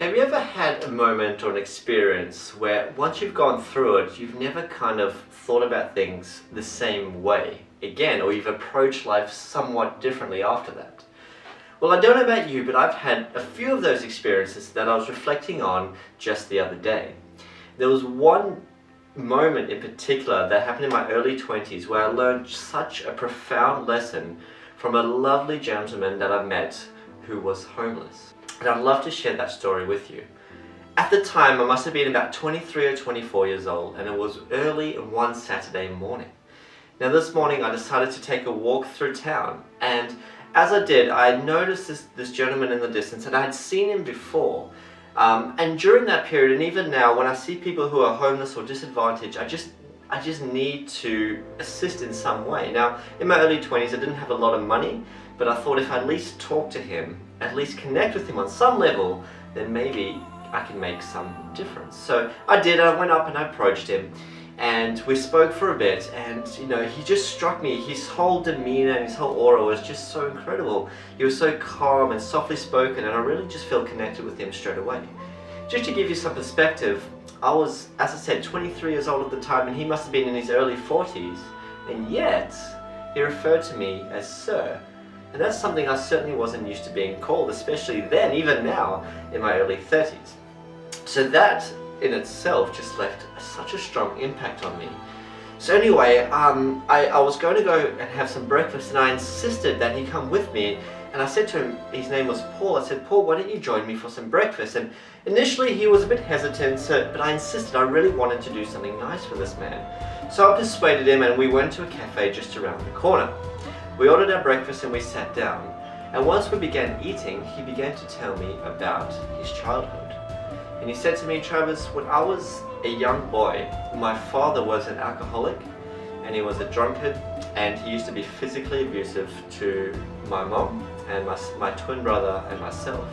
Have you ever had a moment or an experience where once you've gone through it, you've never kind of thought about things the same way again, or you've approached life somewhat differently after that? Well, I don't know about you, but I've had a few of those experiences that I was reflecting on just the other day. There was one moment in particular that happened in my early 20s where I learned such a profound lesson from a lovely gentleman that I met who was homeless. And I'd love to share that story with you. At the time, I must have been about 23 or 24 years old, and it was early one Saturday morning. Now this morning I decided to take a walk through town, and as I did, I noticed this gentleman in the distance, and I had seen him before. And during that period, and even now, when I see people who are homeless or disadvantaged, I just need to assist in some way. Now, in my early 20s, I didn't have a lot of money, but I thought if I at least talk to him, at least connect with him on some level, then maybe I can make some difference. So I did. I went up and I approached him, and we spoke for a bit, and he just struck me. His whole demeanor and his whole aura was just so incredible. He was so calm and softly spoken, and I really just felt connected with him straight away. Just to give you some perspective, I was, as I said, 23 years old at the time, and he must have been in his early 40s, and yet he referred to me as sir. And that's something I certainly wasn't used to being called, especially then, even now, in my early 30s. So that in itself just left such a strong impact on me. So anyway, I was going to go and have some breakfast, and I insisted that he come with me. And I said to him, his name was Paul, I said, "Paul, why don't you join me for some breakfast?" And initially he was a bit hesitant, but I insisted. I really wanted to do something nice for this man. So I persuaded him, and we went to a cafe just around the corner. We ordered our breakfast and we sat down. And once we began eating, he began to tell me about his childhood. And he said to me, "Travis, when I was a young boy, my father was an alcoholic, and he was a drunkard, and he used to be physically abusive to my mom and my twin brother and myself."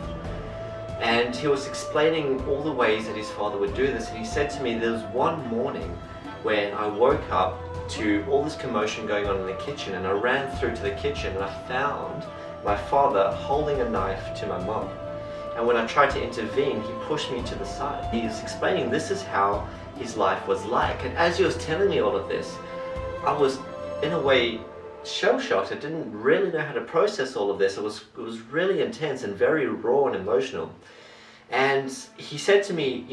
And he was explaining all the ways that his father would do this, and he said to me, there was one morning when I woke up to all this commotion going on in the kitchen, and I ran through to the kitchen and I found my father holding a knife to my mom. And when I tried to intervene, he pushed me to the side. He was explaining this is how his life was like. And as he was telling me all of this, I was in a way shell-shocked. I didn't really know how to process all of this. It was really intense and very raw and emotional. And he said to me,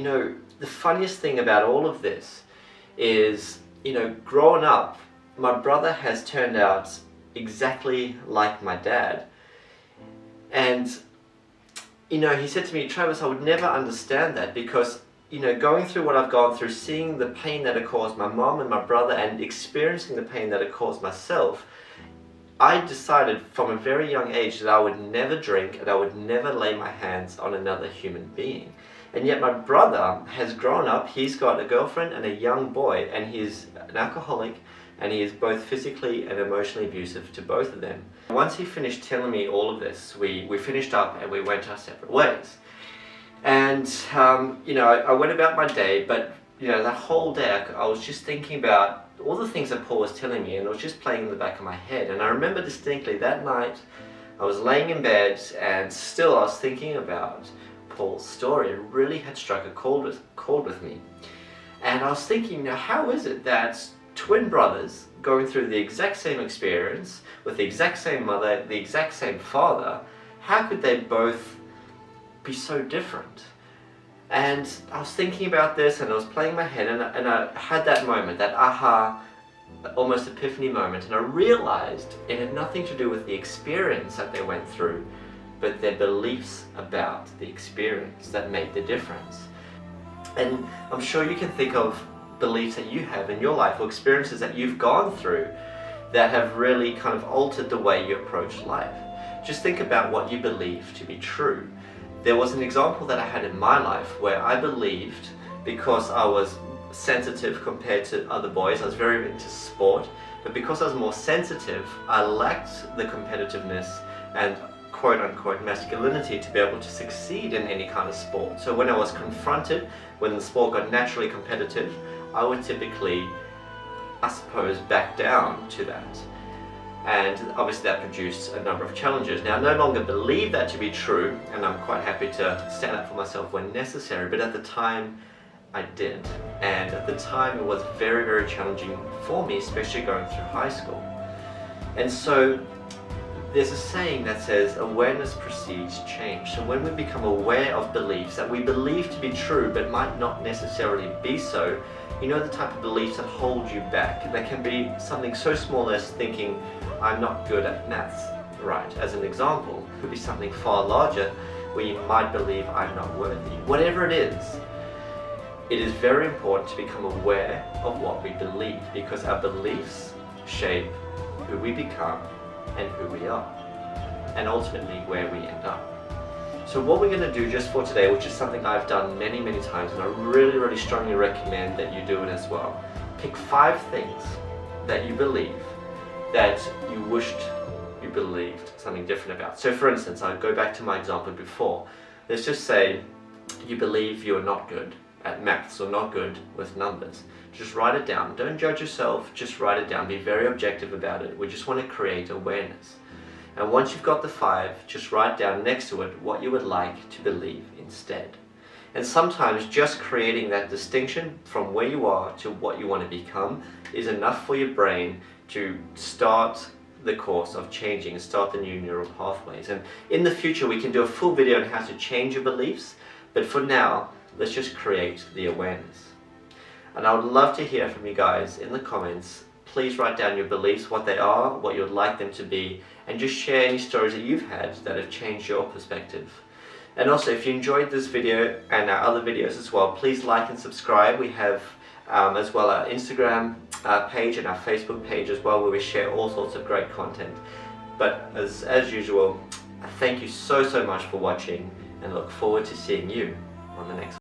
the funniest thing about all of this is, growing up, my brother has turned out exactly like my dad. And he said to me, "Travis, I would never understand that because, going through what I've gone through, seeing the pain that it caused my mom and my brother and experiencing the pain that it caused myself, I decided from a very young age that I would never drink and I would never lay my hands on another human being. And yet my brother has grown up, he's got a girlfriend and a young boy, and he's an alcoholic, and he is both physically and emotionally abusive to both of them." Once he finished telling me all of this, we finished up and we went our separate ways. And, I went about my day, but, that whole day I was just thinking about all the things that Paul was telling me, and it was just playing in the back of my head. And I remember distinctly that night, I was laying in bed, and still I was thinking about Paul's story. It really had struck a chord with me. And I was thinking, now how is it that twin brothers going through the exact same experience with the exact same mother, the exact same father, how could they both be so different? And I was thinking about this, and I was playing my head, and I had that moment, that aha, almost epiphany moment, and I realized it had nothing to do with the experience that they went through, but their beliefs about the experience that made the difference. And I'm sure you can think of beliefs that you have in your life or experiences that you've gone through that have really kind of altered the way you approach life. Just think about what you believe to be true. There was an example that I had in my life where I believed, because I was sensitive compared to other boys, I was very into sport, but because I was more sensitive, I lacked the competitiveness and quote-unquote masculinity to be able to succeed in any kind of sport. So when I was confronted, when the sport got naturally competitive, I would typically, I suppose, back down to that. And obviously that produced a number of challenges. Now I no longer believe that to be true, and I'm quite happy to stand up for myself when necessary, but at the time I did. And at the time it was very, very challenging for me, especially going through high school. And so there's a saying that says awareness precedes change. So when we become aware of beliefs that we believe to be true but might not necessarily be so, you know, the type of beliefs that hold you back. They can be something so small as thinking, I'm not good at maths, right? As an example, it could be something far larger where you might believe I'm not worthy. Whatever it is very important to become aware of what we believe, because our beliefs shape who we become and who we are, and ultimately where we end up. So what we're going to do just for today, which is something I've done many, many times, and I really, really strongly recommend that you do it as well. Pick 5 things that you believe that you wished you believed something different about. So for instance, I'll go back to my example before. Let's just say you believe you're not good at maths or not good with numbers. Just write it down. Don't judge yourself, just write it down. Be very objective about it. We just want to create awareness. And once you've got the 5, just write down next to it what you would like to believe instead. And sometimes just creating that distinction from where you are to what you want to become is enough for your brain to start the course of changing and start the new neural pathways. And in the future we can do a full video on how to change your beliefs, but for now, let's just create the awareness. And I would love to hear from you guys in the comments. Please write down your beliefs, what they are, what you would like them to be, and just share any stories that you've had that have changed your perspective. And also, if you enjoyed this video and our other videos as well, please like and subscribe. We have as well our Instagram page and our Facebook page as well, where we share all sorts of great content. But as usual, thank you so much for watching, and look forward to seeing you on the next one.